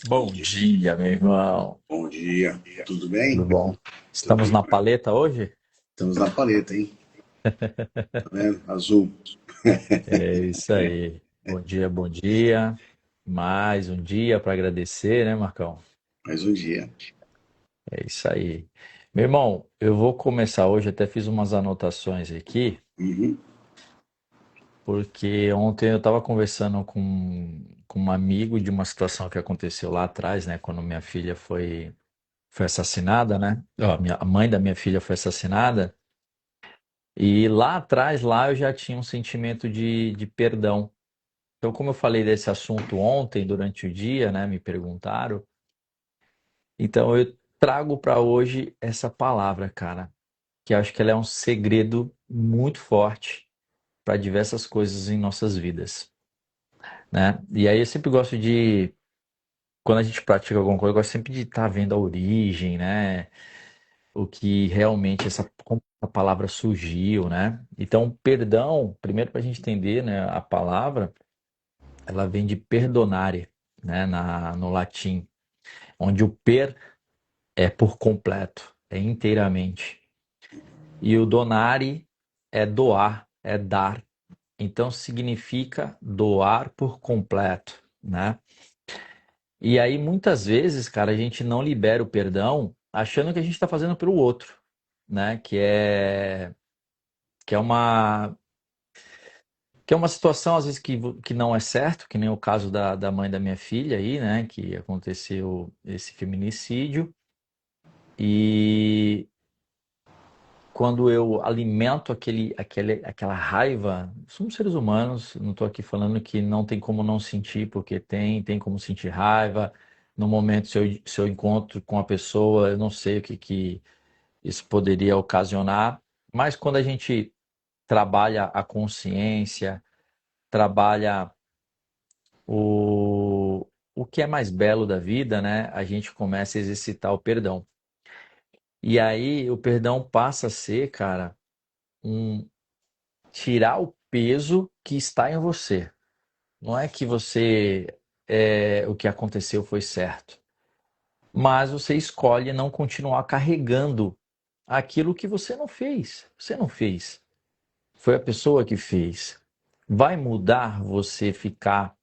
Bom dia, meu irmão. Bom dia, tudo Tudo bem? bom? Tudo Estamos na jóia. paleta hoje? Estamos na paleta, hein? Tá vendo? Azul. É isso aí. Bom dia, bom dia. Mais um dia para agradecer, né, Marcão? Mais um dia. É isso aí. Meu irmão, eu vou começar hoje, até fiz umas anotações aqui, Uhum. porque ontem eu estava conversando com um amigo de uma situação que aconteceu lá atrás, né, quando minha filha foi assassinada, né? Ó, a mãe da minha filha foi assassinada. E lá atrás, lá eu já tinha um sentimento de perdão. Então, como eu falei desse assunto ontem, durante o dia, né, me perguntaram, então eu trago para hoje essa palavra, cara, que eu acho que ela é um segredo muito forte para diversas coisas em nossas vidas, né? E aí eu sempre gosto de, quando a gente pratica alguma coisa, eu gosto sempre de estar vendo a origem, né? O que realmente como a palavra surgiu, né? Então, perdão, primeiro para a gente entender, né, a palavra. Ela vem de perdonare, né, no latim, onde o per é por completo, é inteiramente. E o donare é doar, é dar. Então significa doar por completo, né? E aí muitas vezes, cara, a gente não libera o perdão achando que a gente está fazendo pelo outro, né? Que é uma situação, às vezes, que não é certo, que nem o caso da mãe da minha filha aí, né? Que aconteceu esse feminicídio. E quando eu alimento aquela raiva, somos seres humanos, não estou aqui falando que não tem como não sentir, porque tem como sentir raiva. No momento, se eu encontro com a pessoa, eu não sei o que isso poderia ocasionar, mas quando a gente trabalha a consciência, trabalha o que é mais belo da vida, né? A gente começa a exercitar o perdão. E aí o perdão passa a ser, cara, um tirar o peso que está em você. Não é que o que aconteceu foi certo, mas você escolhe não continuar carregando aquilo que você não fez. Você não fez. Foi a pessoa que fez. Vai mudar você ficar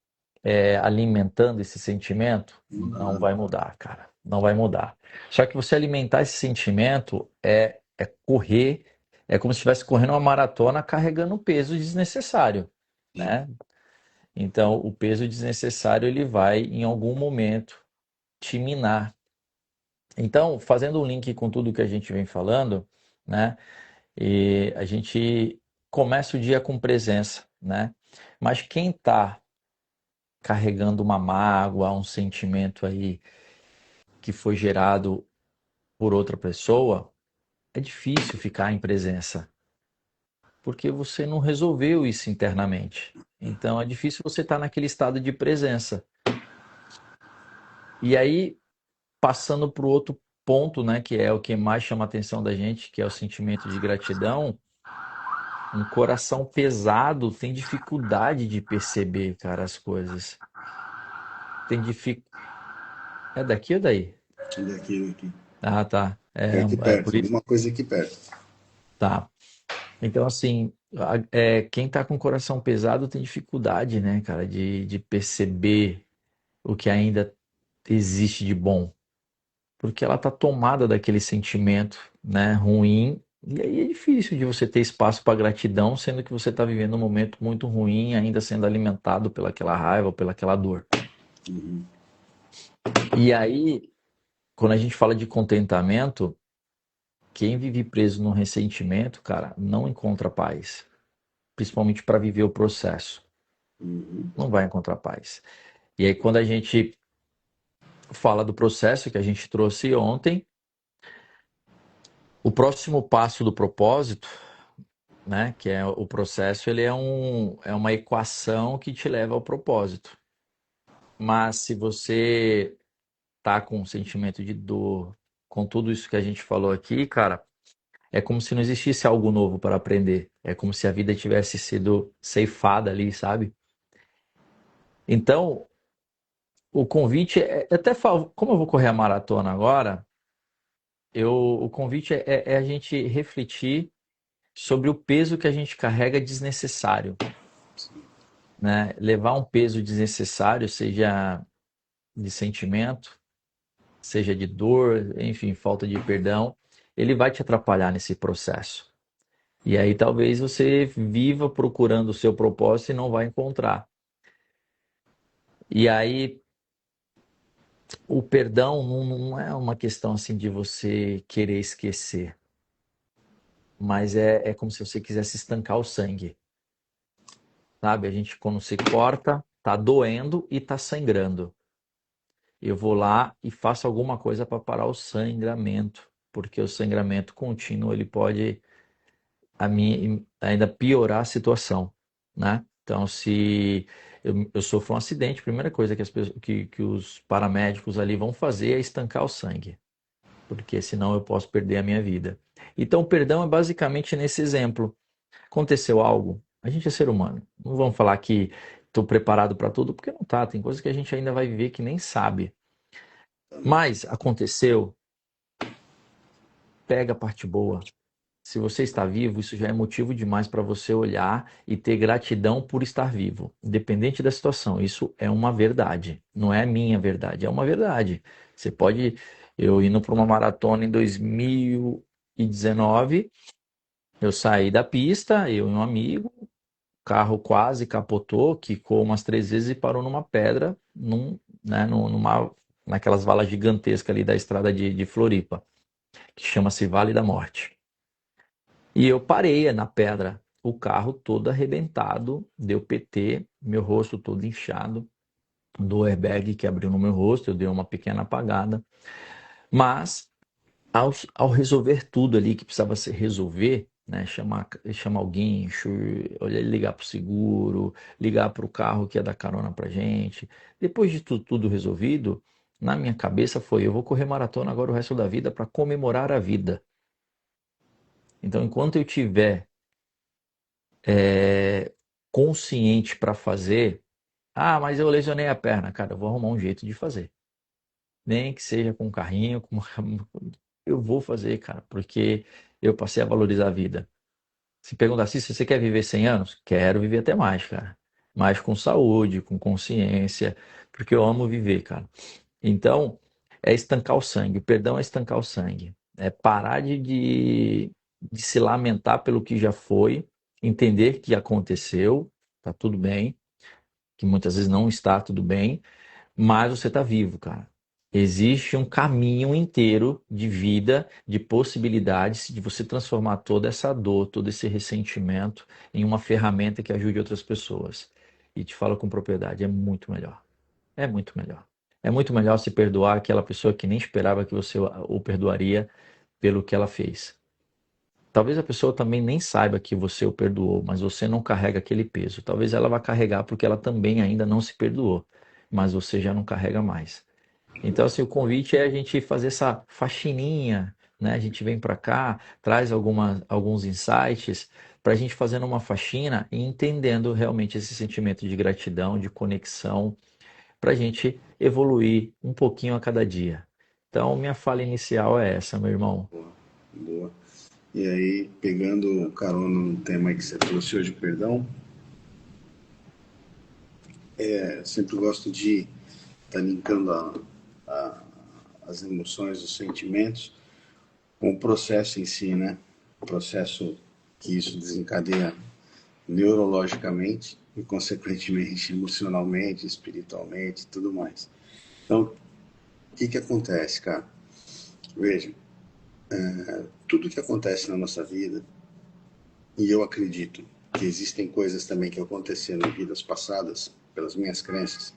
alimentando esse sentimento? Não vai mudar, cara. Não vai mudar. Só que você alimentar esse sentimento é correr, é como se estivesse correndo uma maratona carregando peso desnecessário, né? Então, o peso desnecessário ele vai em algum momento te minar. Então, fazendo um link com tudo que a gente vem falando, né? E a gente começa o dia com presença, né? Mas quem está carregando uma mágoa, um sentimento aí que foi gerado por outra pessoa, é difícil ficar em presença, porque você não resolveu isso internamente. Então é difícil você estar naquele estado de presença. E aí, passando para o outro ponto, né, que é o que mais chama a atenção da gente, que é o sentimento de gratidão, um coração pesado tem dificuldade de perceber, cara, as coisas. Tem dific... É daqui ou daí? Daqui. Ah, tá. É aqui É por perto, isso. alguma coisa aqui perto. Tá. Então, assim, quem tá com o coração pesado tem dificuldade, né, cara, de perceber o que ainda existe de bom. Porque ela tá tomada daquele sentimento, né, ruim. E aí é difícil de você ter espaço para gratidão, sendo que você tá vivendo um momento muito ruim, ainda sendo alimentado pelaquela raiva ou pelaquela dor. E aí, quando a gente fala de contentamento, quem vive preso no ressentimento, cara, não encontra paz. Principalmente para viver o processo. Não vai encontrar paz. E aí, quando a gente fala do processo que a gente trouxe ontem, o próximo passo do propósito, né, que é o processo, ele é uma equação que te leva ao propósito. Mas se você tá com um sentimento de dor, com tudo isso que a gente falou aqui, cara, é como se não existisse algo novo para aprender. É como se a vida tivesse sido ceifada ali, sabe? Então, o convite como eu vou correr a maratona agora, o convite é a gente refletir sobre o peso que a gente carrega desnecessário, né? Levar um peso desnecessário, seja de sentimento, seja de dor, enfim, falta de perdão, ele vai te atrapalhar nesse processo. E aí talvez você viva procurando o seu propósito e não vai encontrar. E aí o perdão não é uma questão assim de você querer esquecer, mas é como se você quisesse estancar o sangue, sabe? A gente quando se corta, tá doendo e tá sangrando. Eu vou lá e faço alguma coisa para parar o sangramento, porque o sangramento contínuo ele pode ainda piorar a situação, né? Então, se eu sofro um acidente, a primeira coisa que os paramédicos ali vão fazer é estancar o sangue, porque senão eu posso perder a minha vida. Então, o perdão é basicamente nesse exemplo. Aconteceu algo, a gente é ser humano. Não vamos falar que estou preparado para tudo, porque não tá. Tem coisas que a gente ainda vai viver que nem sabe. Mas aconteceu, pega a parte boa. Se você está vivo, isso já é motivo demais para você olhar e ter gratidão por estar vivo, independente da situação. Isso é uma verdade, não é minha verdade, é uma verdade. Você pode, eu indo para uma maratona em 2019, eu saí da pista, eu e um amigo, o carro quase capotou, quicou umas 3 vezes e parou numa pedra, naquelas valas gigantescas ali da estrada de Floripa, que chama-se Vale da Morte. E eu parei na pedra, o carro todo arrebentado, deu PT, meu rosto todo inchado, do airbag que abriu no meu rosto, eu dei uma pequena apagada. Mas, ao resolver tudo ali que precisava se resolver, né, chamar o guincho, ligar para o seguro, ligar para o carro que ia dar carona para gente, depois de tudo resolvido, na minha cabeça foi: eu vou correr maratona agora o resto da vida para comemorar a vida. Então, enquanto eu tiver é, consciente para fazer, mas eu lesionei a perna, cara, eu vou arrumar um jeito de fazer. Nem que seja com um carrinho, eu vou fazer, cara, porque eu passei a valorizar a vida. Se perguntar assim, se você quer viver 100 anos, quero viver até mais, cara. Mais com saúde, com consciência, porque eu amo viver, cara. Então, é estancar o sangue. O perdão é estancar o sangue. É parar de se lamentar pelo que já foi, entender que aconteceu, tá tudo bem, que muitas vezes não está tudo bem, mas você tá vivo, cara. Existe um caminho inteiro de vida, de possibilidades de você transformar toda essa dor, todo esse ressentimento em uma ferramenta que ajude outras pessoas. E te falo com propriedade, é muito melhor. É muito melhor. É muito melhor se perdoar aquela pessoa que nem esperava que você o perdoaria pelo que ela fez. Talvez a pessoa também nem saiba que você o perdoou, mas você não carrega aquele peso. Talvez ela vá carregar porque ela também ainda não se perdoou, mas você já não carrega mais. Então, assim, o convite é a gente fazer essa faxininha, né? A gente vem para cá, traz alguns insights para a gente fazendo uma faxina e entendendo realmente esse sentimento de gratidão, de conexão, para a gente evoluir um pouquinho a cada dia. Então, minha fala inicial é essa, meu irmão. Boa, boa. E aí, pegando carona no tema que você trouxe hoje, perdão, sempre gosto de estar linkando as emoções, os sentimentos, com o processo em si, né? O processo que isso desencadeia neurologicamente e, consequentemente, emocionalmente, espiritualmente e tudo mais. Então, o que acontece, cara? Veja, tudo que acontece na nossa vida, e eu acredito que existem coisas também que aconteceram em vidas passadas, pelas minhas crenças,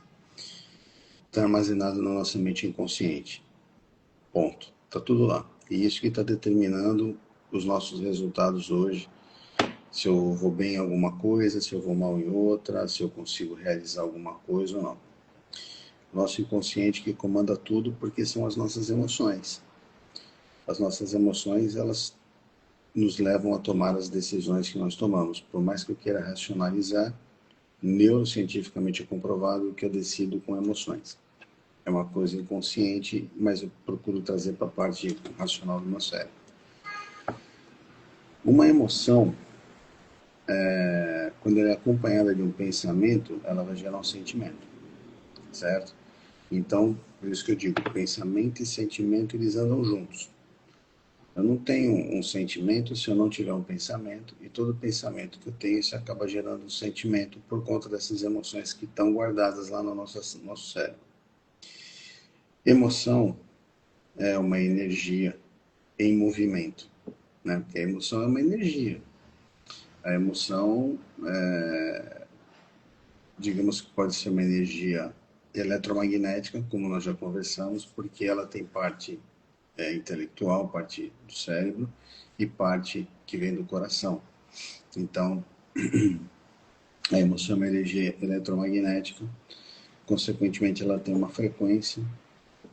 está armazenado na nossa mente inconsciente. Ponto. Está tudo lá. E isso que está determinando os nossos resultados hoje. Se eu vou bem em alguma coisa, se eu vou mal em outra, se eu consigo realizar alguma coisa ou não. Nosso inconsciente que comanda tudo, porque são as nossas emoções. As nossas emoções, elas nos levam a tomar as decisões que nós tomamos. Por mais que eu queira racionalizar, neurocientificamente é comprovado que eu decido com emoções. É uma coisa inconsciente, mas eu procuro trazer para a parte racional do meu cérebro. Uma emoção, quando ela é acompanhada de um pensamento, ela vai gerar um sentimento, certo? Então, por isso que eu digo, pensamento e sentimento, eles andam juntos. Eu não tenho um sentimento se eu não tiver um pensamento, e todo pensamento que eu tenho, isso acaba gerando um sentimento por conta dessas emoções que estão guardadas lá no nosso cérebro. Emoção é uma energia em movimento, né? Porque a emoção é uma energia. A emoção, digamos que pode ser uma energia eletromagnética, como nós já conversamos, porque ela tem parte intelectual, parte do cérebro, e parte que vem do coração. Então, a emoção é uma energia eletromagnética, consequentemente ela tem uma frequência,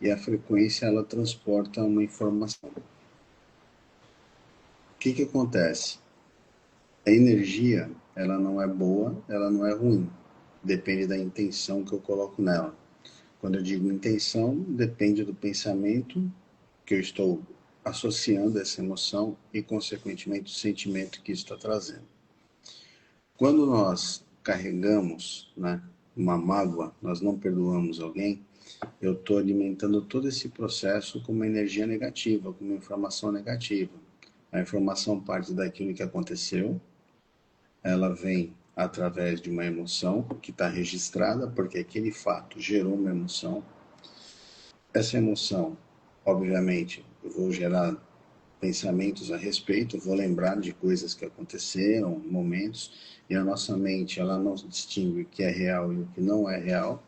e a frequência ela transporta uma informação. O que acontece? A energia, ela não é boa, ela não é ruim. Depende da intenção que eu coloco nela. Quando eu digo intenção, depende do pensamento que eu estou associando a essa emoção e, consequentemente, o sentimento que isso está trazendo. Quando nós carregamos, né, uma mágoa, nós não perdoamos alguém, eu estou alimentando todo esse processo com uma energia negativa, com uma informação negativa. A informação parte daquilo que aconteceu, ela vem através de uma emoção que está registrada, porque aquele fato gerou uma emoção. Essa emoção, obviamente, eu vou gerar pensamentos a respeito, eu vou lembrar de coisas que aconteceram, momentos, e a nossa mente, ela não distingue o que é real e o que não é real,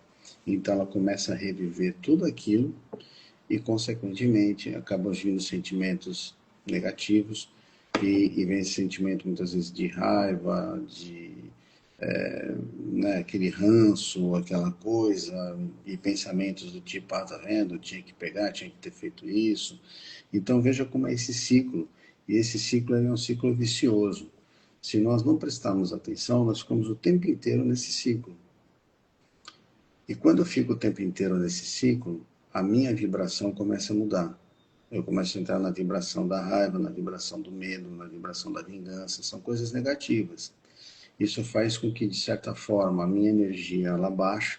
então ela começa a reviver tudo aquilo e, consequentemente, acabam vindo sentimentos negativos e vem esse sentimento muitas vezes de raiva, de né, aquele ranço, aquela coisa, e pensamentos do tipo, ah, tá vendo, tinha que pegar, tinha que ter feito isso. Então veja como é esse ciclo, e esse ciclo é um ciclo vicioso. Se nós não prestarmos atenção, nós ficamos o tempo inteiro nesse ciclo. E quando eu fico o tempo inteiro nesse ciclo, a minha vibração começa a mudar. Eu começo a entrar na vibração da raiva, na vibração do medo, na vibração da vingança, são coisas negativas. Isso faz com que, de certa forma, a minha energia ela baixe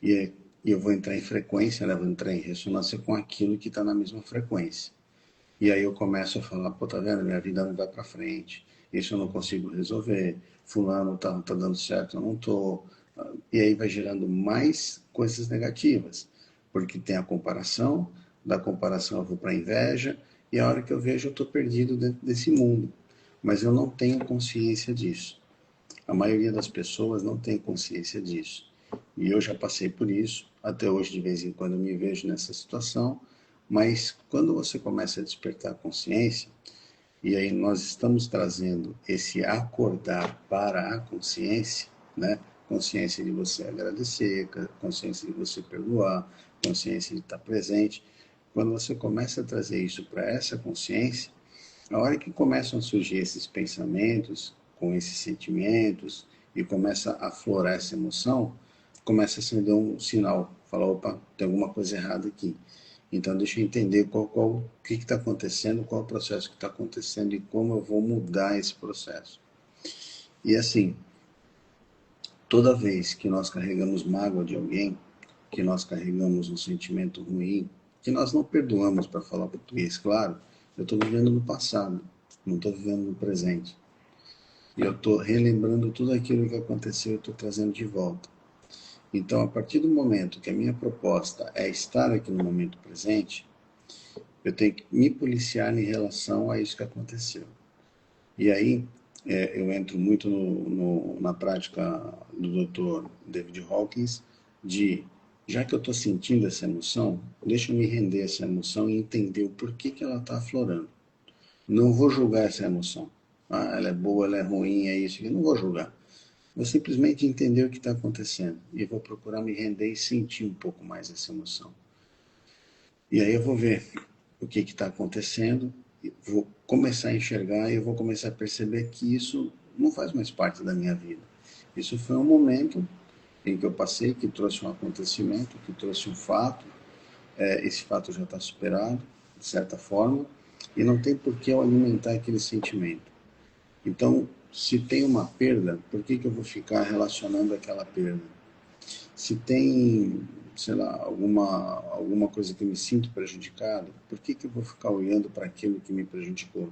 e eu vou entrar em frequência, né? Vou entrar em ressonância com aquilo que está na mesma frequência. E aí eu começo a falar, pô, tá vendo? Minha vida não vai para frente, isso eu não consigo resolver, fulano tá dando certo, eu não tô. E aí vai gerando mais coisas negativas, porque tem a comparação, da comparação eu vou para a inveja, e a hora que eu vejo eu estou perdido dentro desse mundo. Mas eu não tenho consciência disso. A maioria das pessoas não tem consciência disso. E eu já passei por isso, até hoje de vez em quando eu me vejo nessa situação, mas quando você começa a despertar consciência, e aí nós estamos trazendo esse acordar para a consciência, né? Consciência de você agradecer, consciência de você perdoar, consciência de estar presente. Quando você começa a trazer isso para essa consciência, a hora que começam a surgir esses pensamentos, com esses sentimentos, e começa a aflorar essa emoção, começa a acender um sinal. Fala, opa, tem alguma coisa errada aqui. Então, deixa eu entender o que está acontecendo, qual é o processo que está acontecendo e como eu vou mudar esse processo. E assim, toda vez que nós carregamos mágoa de alguém, que nós carregamos um sentimento ruim, que nós não perdoamos, para falar português, claro, eu estou vivendo no passado, não estou vivendo no presente. E eu estou relembrando tudo aquilo que aconteceu e estou trazendo de volta. Então, a partir do momento que a minha proposta é estar aqui no momento presente, eu tenho que me policiar em relação a isso que aconteceu. E aí, eu entro muito na prática do Dr. David Hawkins, de, já que eu estou sentindo essa emoção, deixa eu me render a essa emoção e entender o porquê que ela está aflorando. Não vou julgar essa emoção. Ah, ela é boa, ela é ruim, é isso. Eu não vou julgar. Vou simplesmente entender o que está acontecendo e vou procurar me render e sentir um pouco mais essa emoção. E aí eu vou ver o que está acontecendo, vou começar a enxergar e eu vou começar a perceber que isso não faz mais parte da minha vida. Isso foi um momento em que eu passei, que trouxe um acontecimento, que trouxe um fato, esse fato já está superado, de certa forma, e não tem por que eu alimentar aquele sentimento. Então, se tem uma perda, por que eu vou ficar relacionando aquela perda? Se tem, sei lá, alguma coisa que eu me sinto prejudicado, por que eu vou ficar olhando para aquilo que me prejudicou?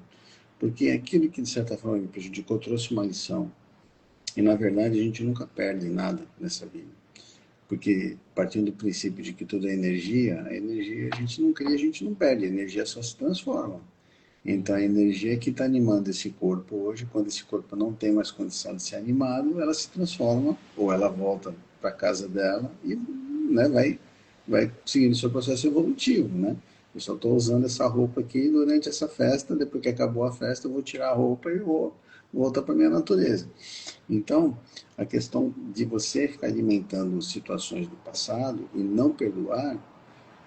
Porque aquilo que de certa forma me prejudicou trouxe uma lição. E na verdade a gente nunca perde nada nessa vida. Porque partindo do princípio de que tudo é energia, a energia a gente não cria, a gente não perde, a energia só se transforma. Então a energia que está animando esse corpo hoje, quando esse corpo não tem mais condição de ser animado, ela se transforma ou ela volta para casa dela e, né, vai seguindo o seu processo evolutivo, né? Eu só estou usando essa roupa aqui durante essa festa, depois que acabou a festa eu vou tirar a roupa e vou voltar para minha natureza. Então, a questão de você ficar alimentando situações do passado e não perdoar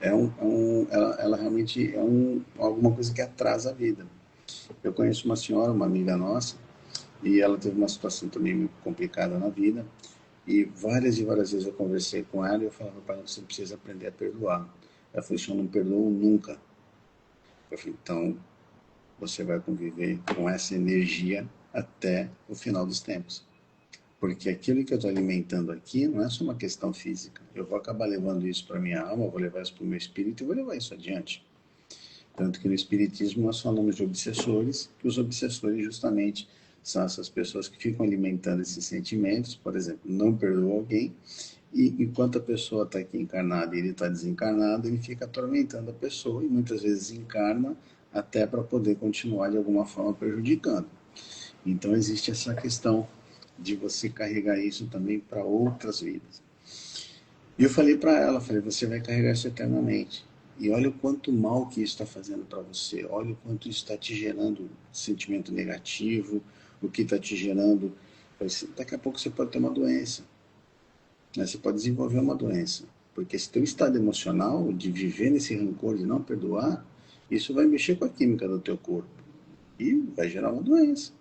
ela realmente alguma coisa que atrasa a vida. Eu conheço uma senhora, uma amiga nossa, e ela teve uma situação também muito complicada na vida. E várias e várias vezes eu conversei com ela e eu falava para ela que você precisa aprender a perdoar. Ela falou assim, eu não perdoo nunca. Eu falei, então você vai conviver com essa energia até o final dos tempos. Porque aquilo que eu estou alimentando aqui não é só uma questão física. Eu vou acabar levando isso para minha alma, eu vou levar isso para o meu espírito e vou levar isso adiante. Tanto que no Espiritismo nós falamos de obsessores, que os obsessores justamente são essas pessoas que ficam alimentando esses sentimentos, por exemplo, não perdoa alguém, e enquanto a pessoa está aqui encarnada e ele está desencarnado, ele fica atormentando a pessoa e muitas vezes encarna até para poder continuar de alguma forma prejudicando. Então existe essa questão de você carregar isso também para outras vidas. E eu falei para ela, falei, você vai carregar isso eternamente. E olha o quanto mal que isso está fazendo para você. Olha o quanto isso está te gerando sentimento negativo, o que está te gerando. Daqui a pouco você pode ter uma doença, né? Você pode desenvolver uma doença. Porque esse teu estado emocional de viver nesse rancor, de não perdoar, isso vai mexer com a química do teu corpo e vai gerar uma doença.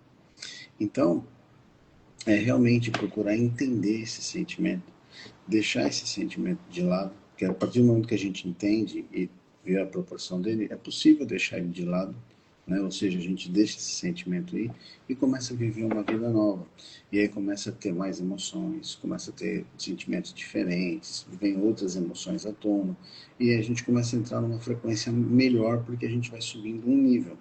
Então, é realmente procurar entender esse sentimento, deixar esse sentimento de lado, que a partir do momento que a gente entende e vê a proporção dele, é possível deixar ele de lado, né? Ou seja, a gente deixa esse sentimento aí e começa a viver uma vida nova. E aí começa a ter mais emoções, começa a ter sentimentos diferentes, vem outras emoções à tona, e aí a gente começa a entrar numa frequência melhor porque a gente vai subindo um nível.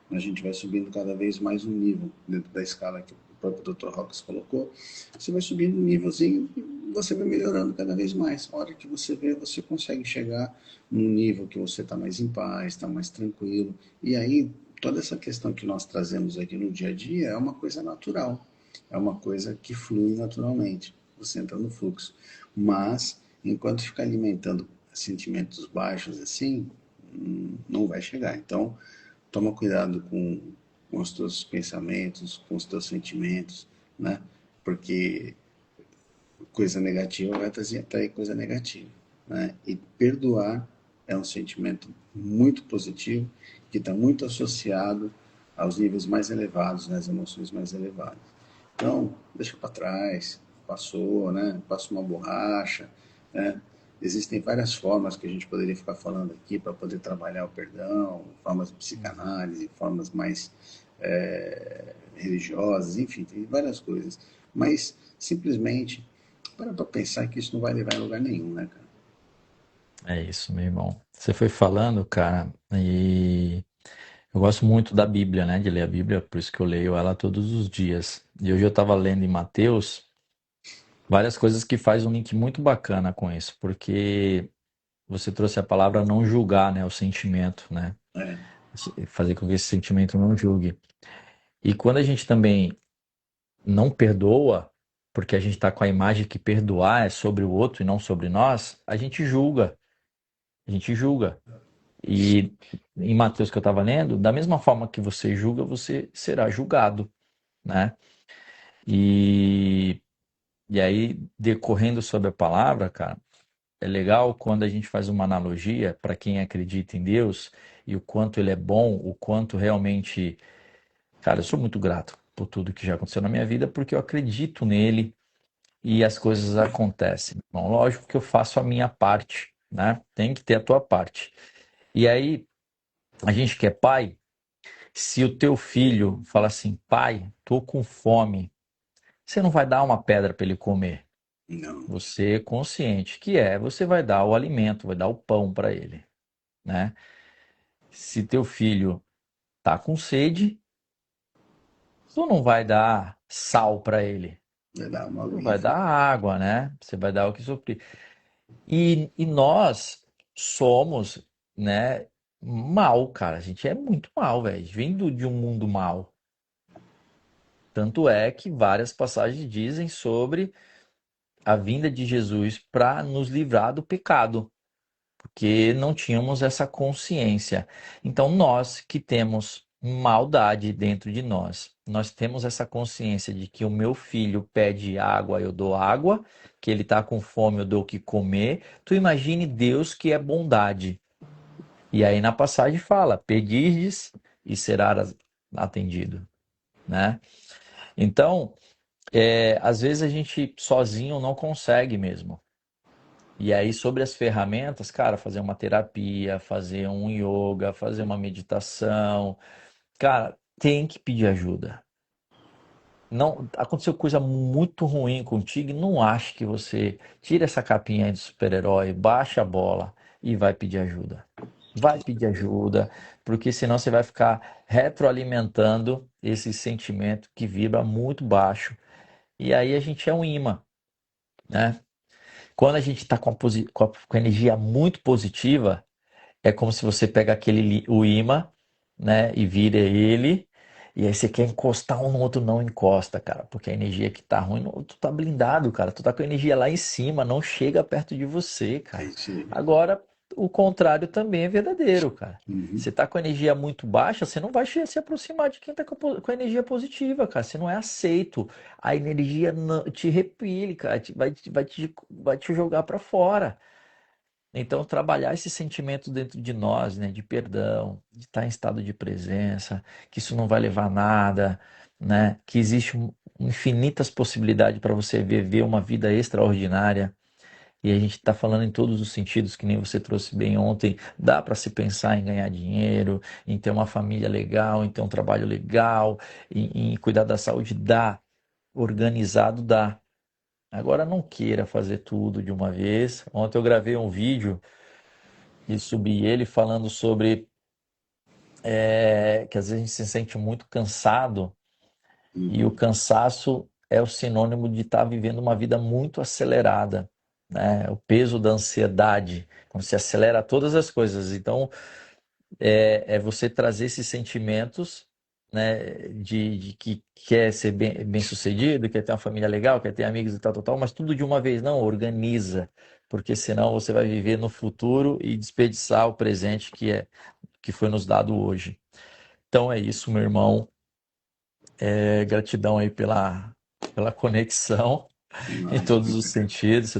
A gente vai subindo cada vez mais um nível dentro da escala que o próprio Dr. Hawkins colocou. Você vai subindo um nívelzinho e você vai melhorando cada vez mais. A hora que você vê, você consegue chegar num nível que você está mais em paz, está mais tranquilo. E aí, toda essa questão que nós trazemos aqui no dia a dia é uma coisa natural. É uma coisa que flui naturalmente. Você entra no fluxo. Mas, enquanto ficar alimentando sentimentos baixos assim, não vai chegar. Então, toma cuidado com os teus pensamentos, com os teus sentimentos, né? Porque coisa negativa vai atrair coisa negativa, né? E perdoar é um sentimento muito positivo que está muito associado aos níveis mais elevados, né? As emoções mais elevadas. Então, deixa para trás, passou, né? Passa uma borracha, né? Existem várias formas que a gente poderia ficar falando aqui para poder trabalhar o perdão, formas de psicanálise, formas mais religiosas, enfim, tem várias coisas. Mas simplesmente para pensar que isso não vai levar em lugar nenhum, né, cara? É isso, meu irmão. Você foi falando, cara, e eu gosto muito da Bíblia, né? De ler a Bíblia, por isso que eu leio ela todos os dias. E hoje eu estava lendo em Mateus várias coisas que faz um link muito bacana com isso, porque você trouxe a palavra não julgar, né? O sentimento, né? É, Fazer com que esse sentimento não julgue. E quando a gente também não perdoa, porque a gente está com a imagem que perdoar é sobre o outro e não sobre nós, a gente julga. A gente julga. E em Mateus que eu estava lendo, da mesma forma que você julga, você será julgado, né? E, e aí, decorrendo sobre a palavra, cara, é legal quando a gente faz uma analogia para quem acredita em Deus e o quanto ele é bom, o quanto realmente. Cara, eu sou muito grato por tudo que já aconteceu na minha vida, porque eu acredito nele, e as coisas acontecem. Bom, lógico que eu faço a minha parte, né? Tem que ter a tua parte. E aí, a gente que é pai, se o teu filho fala assim, pai, tô com fome, você não vai dar uma pedra para ele comer. Não, Você é consciente que você vai dar o alimento, vai dar o pão para ele, né? Se teu filho tá com sede, tu não vai dar sal para ele. vai dar uma Tu vai aguinha. dar água, né? Você vai dar o que suprir. E nós somos, né, mal, cara. A gente é muito mal, velho. Vindo de um mundo mal. Tanto é que várias passagens dizem sobre a vinda de Jesus para nos livrar do pecado, porque não tínhamos essa consciência. Então, nós que temos maldade dentro de nós, nós temos essa consciência de que o meu filho pede água, eu dou água, que ele está com fome, eu dou o que comer. Tu imagine Deus que é bondade. E aí na passagem fala: pedirdes e serás atendido, né? Então, às vezes a gente sozinho não consegue mesmo. E aí, sobre as ferramentas, cara, fazer uma terapia, fazer um yoga, fazer uma meditação, cara, tem que pedir ajuda. Não, aconteceu coisa muito ruim contigo, e não ache que você tira essa capinha aí de super-herói, baixa a bola e vai pedir ajuda. Vai pedir ajuda, porque senão você vai ficar retroalimentando esse sentimento que vibra muito baixo. E aí a gente é um imã, né? Quando a gente está com a energia muito positiva, é como se você pega o imã, né, e vira ele, e aí você quer encostar um no outro, não encosta, cara, porque a energia que tá ruim, tu tá blindado, cara, tu tá com a energia lá em cima, não chega perto de você, cara. Aí chega. Agora, o contrário também é verdadeiro, cara. Uhum. Você tá com a energia muito baixa, você não vai se aproximar de quem tá com a energia positiva, cara. Você não é aceito. A energia te repele, cara, vai te jogar pra fora. Então, trabalhar esse sentimento dentro de nós, né, de perdão, de estar em estado de presença, que isso não vai levar a nada, né, que existe infinitas possibilidades para você viver uma vida extraordinária. E a gente está falando em todos os sentidos, que nem você trouxe bem ontem. Dá para se pensar em ganhar dinheiro, em ter uma família legal, em ter um trabalho legal, em cuidar da saúde. Dá. Organizado dá. Agora não queira fazer tudo de uma vez. Ontem eu gravei um vídeo e subi ele falando sobre que às vezes a gente se sente muito cansado e o Uhum. cansaço é o sinônimo de estar vivendo uma vida muito acelerada, né? O peso da ansiedade, quando se acelera todas as coisas. Então, é você trazer esses sentimentos, né, de que quer ser bem-sucedido, quer ter uma família legal, quer ter amigos e tal, tal, tal, mas tudo de uma vez, não, organiza, porque senão você vai viver no futuro e desperdiçar o presente que foi nos dado hoje. Então é isso, meu irmão. Gratidão aí pela conexão em todos os Imagina, cara. sentidos.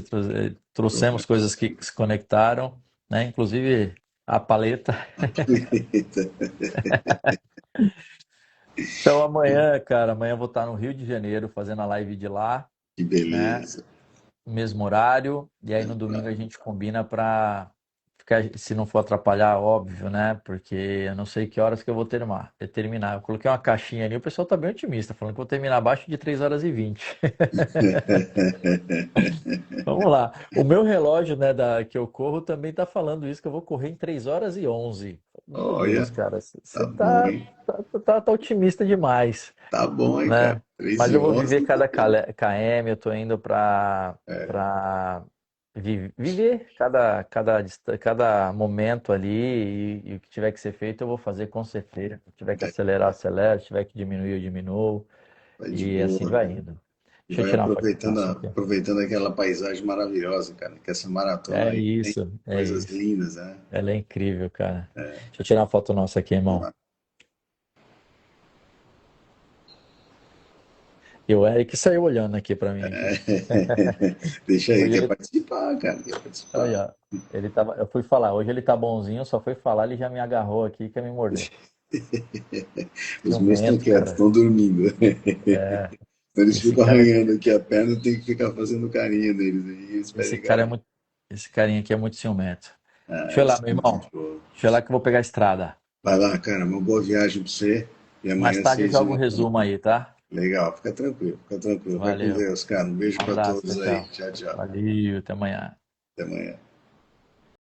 Opa, Trouxemos coisas que se conectaram, né? Inclusive a paleta. a paleta. Então amanhã, cara, amanhã eu vou estar no Rio de Janeiro fazendo a live de lá, Que né? beleza. Mesmo horário. E aí no domingo a gente combina para ficar, se não for atrapalhar, óbvio, né? Porque eu não sei que horas que eu vou terminar. Eu coloquei uma caixinha ali, o pessoal tá bem otimista, falando que eu vou terminar abaixo de 3h20. Vamos lá. O meu relógio, né, que eu corro também tá falando isso, que eu vou correr em 3h11. Meu Deus, Olha, cara, tá você bom, hein? tá otimista demais, Tá bom, hein, cara? né? 3 Mas e eu vou 11 viver não tá cada bom. km, eu tô indo É, para viver cada momento ali e o que tiver que ser feito eu vou fazer com certeza. Se tiver que é, acelerar, acelera. Se tiver que diminuir, eu diminuo. vai de E assim boa, vai cara. indo. E Deixa eu vai tirar uma foto aproveitando, nossa aqui. aproveitando aquela paisagem maravilhosa, cara. Que essa maratona É aí tem isso, é coisas isso. lindas, né? Ela é incrível, cara. Deixa eu tirar uma foto nossa aqui, Vamos irmão. lá. E o Eric saiu olhando aqui pra mim aqui. Deixa aí, Hoje quer ele, participar, cara? Quer participar? olha, eu fui falar, hoje ele tá bonzinho, só foi falar, ele já me agarrou aqui e quer me morder. Os meus estão Ciumento, quietos, cara. estão dormindo. Eles Esse ficam cara, arranhando aqui a perna, tem que ficar fazendo carinho neles. E eles esse pedem cara é carinho. muito, esse carinha aqui é muito ciumento. Ah, Deixa eu ir lá, eles meu são irmão. gente boa. Deixa eu ir lá que eu vou pegar a estrada. Vai lá, cara, uma boa viagem pra você. E Mais amanhã tarde eu vocês jogo um juntam. resumo aí, tá? Legal, fica tranquilo, fica tranquilo. Vai com Valeu. Deus, cara. Um beijo Um pra abraço, todos tchau, aí. tchau. Tchau, tchau. Valeu, até amanhã. Até amanhã.